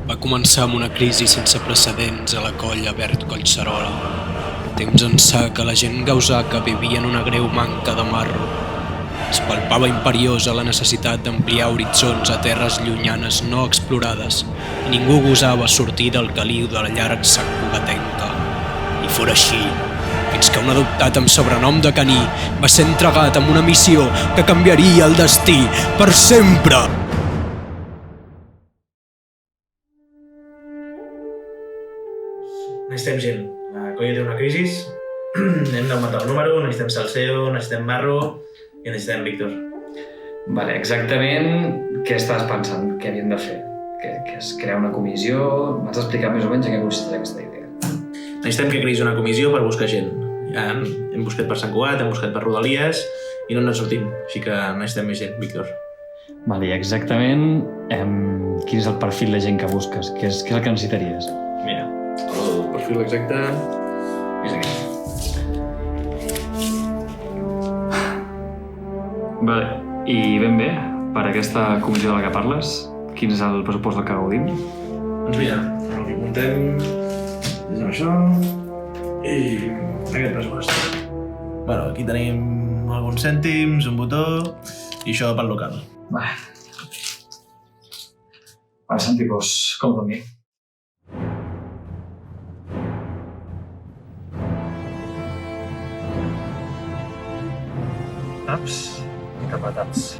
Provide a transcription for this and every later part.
Va començar amb una crisi sense precedents a la colla Verd Collserola. Temps ençà que la gent gausaca vivia en una greu manca de marro. Es palpava imperiosa la necessitat d'ampliar horitzons a terres llunyanes no explorades i ningú gosava sortir del caliu de la llarg sac cugatenca. I fora així, fins que un adoptat amb sobrenom de caní va ser entregat amb una missió que canviaria el destí per sempre. Necessitem gent. La colla té una crisi. Hem d'augmentar el número, necessitem salseo, necessitem marro i necessitem Víctor. Vale, exactament què estàs pensant? Què havíem de fer? Que és crear una comissió? M'has explicat més o menys en què consisteix aquesta idea. Necessitem que creïs una comissió per buscar gent. Ja hem buscat per Sant Cugat, hem buscat per Rodalies i no ens sortim, així que necessitem més gent, Víctor. Vale, exactament quin és el perfil de gent que busques? Què és el que necessitaries? Mira, el perfil exacte és aquest. Vale, i ben bé, per aquesta comissió de la que parles, quin és el pressupost del que gaudim? Doncs mira, el que comptem és això i aquest pressupost. Bueno, aquí tenim alguns cèntims, un botó i això pel local. Vale, Santi, doncs, compta amb mi. Taps, cap a taps.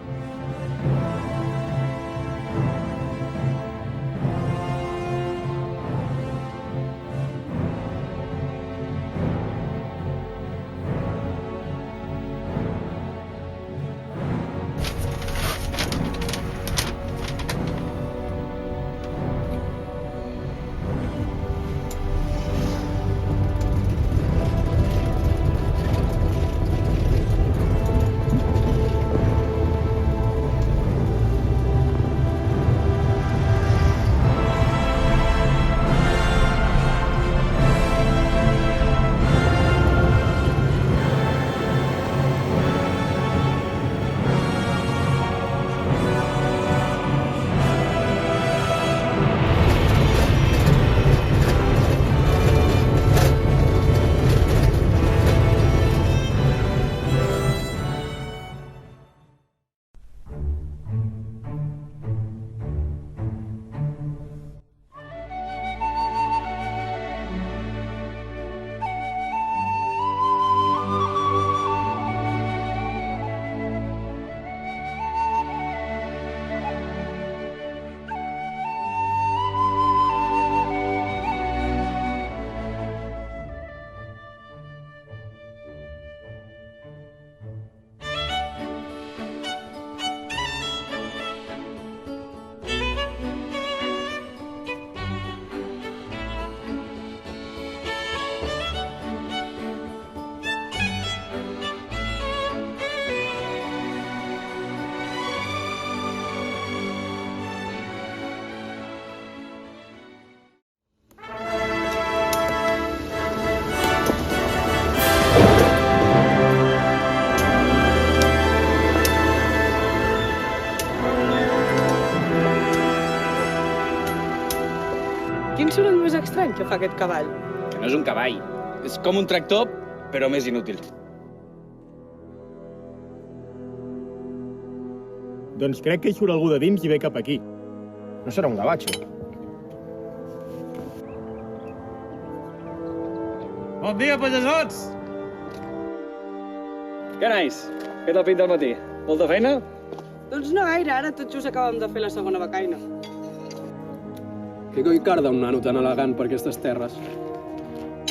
Quin soroll més estrany que fa aquest cavall? Que no és un cavall. És com un tractor, però més inútil. Doncs crec que hi surt algú de dins i ve cap aquí. No serà un gavatxo. Bon dia, pallassots! Què nais? Què tal pinta al matí? Molta feina? Doncs no gaire, ara tot just acabem de fer la segona becaina. Què coi carda un nano tan elegant per aquestes terres?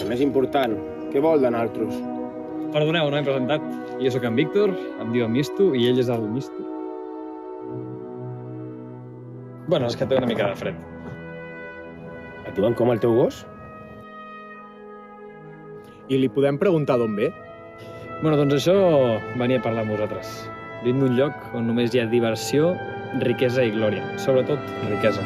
El més important, què vol de naltros? Perdoneu, no he presentat. Jo sóc en Víctor, em diu Misto i ell és el Misto. Bueno, és que té una mica de fred. Et diuen com el teu gos? I li podem preguntar d'on ve? Bueno, doncs això venia a parlar amb vosaltres. Vinc d'un lloc on només hi ha diversió, riquesa i glòria. Sobretot, riquesa.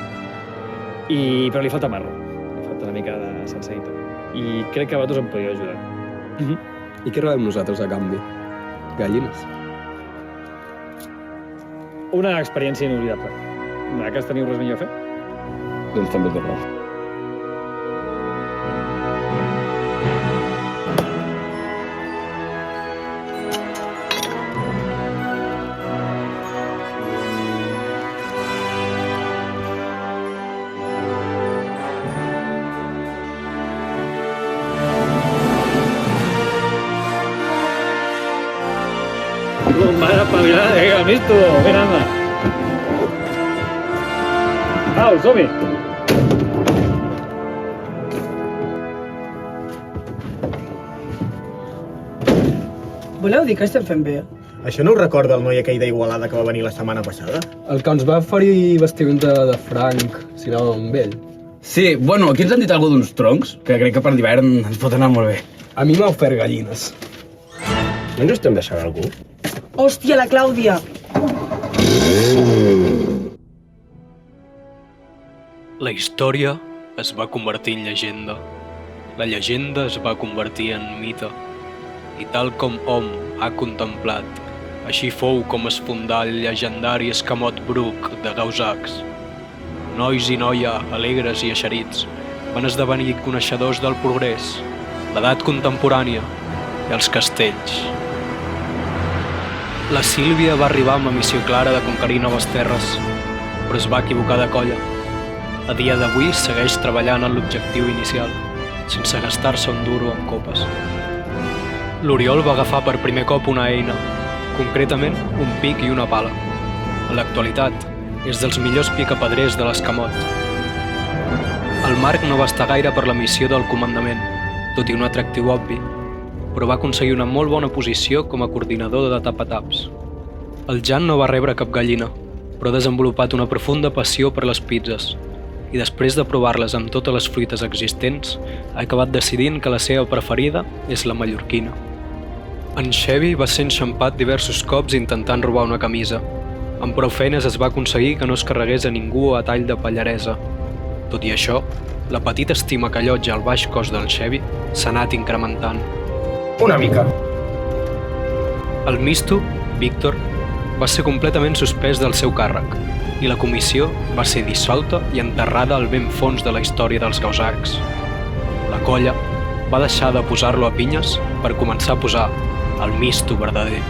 Però li falta marro. Li falta una mica de senseïtat. I crec que vosaltres em podíeu ajudar. I què rebem nosaltres a canvi? Gallines? Una experiència inolvidable. De cas teniu res millor a fer? Doncs també té raó. Mare espavilada, que has visto? Ven, anda. Au, som-hi. Voleu dir que estem fent bé? Això no ho recorda el noi aquell d'Igualada que va venir la setmana passada? El que ens va oferir vestimenta de franc, si anàvem amb ell. Sí, bueno, aquí ens han dit alguna d'uns troncs, que crec que per l'hivern ens pot anar molt bé. A mi m'ha ofert gallines. No ens estem deixant algú? Hòstia, la Clàudia! La història es va convertir en llegenda. La llegenda es va convertir en mite. I tal com hom ha contemplat, així fou com es fundà el llegendari escamot bruc de Gausacs. Nois i noia, alegres i eixerits, van esdevenir coneixedors del progrés, l'edat contemporània i els castells. La Sílvia va arribar amb la missió clara de conquerir noves terres, però es va equivocar de colla. A dia d'avui segueix treballant en l'objectiu inicial, sense gastar-se un duro en copes. L'Oriol va agafar per primer cop una eina, concretament un pic i una pala. En l'actualitat, és dels millors picapedrers de l'Escamot. El Marc no va estar gaire per la missió del comandament, tot i un atractiu obvi, però va aconseguir una molt bona posició com a coordinador de tapataps. El Jan no va rebre cap gallina, però ha desenvolupat una profunda passió per les pizzas, i després de provar-les amb totes les fruites existents, ha acabat decidint que la seva preferida és la mallorquina. En Xevi va ser enxampat diversos cops intentant robar una camisa. Amb prou feines es va aconseguir que no es carregués a ningú a tall de pallaresa. Tot i això, la petita estima que allotja al baix cos del Xevi s'ha anat incrementant. Una mica. El misto, Víctor, va ser completament suspès del seu càrrec i la comissió va ser dissolta i enterrada al ben fons de la història dels Gausacs. La colla va deixar de posar-lo a pinyes per començar a posar el misto verdader.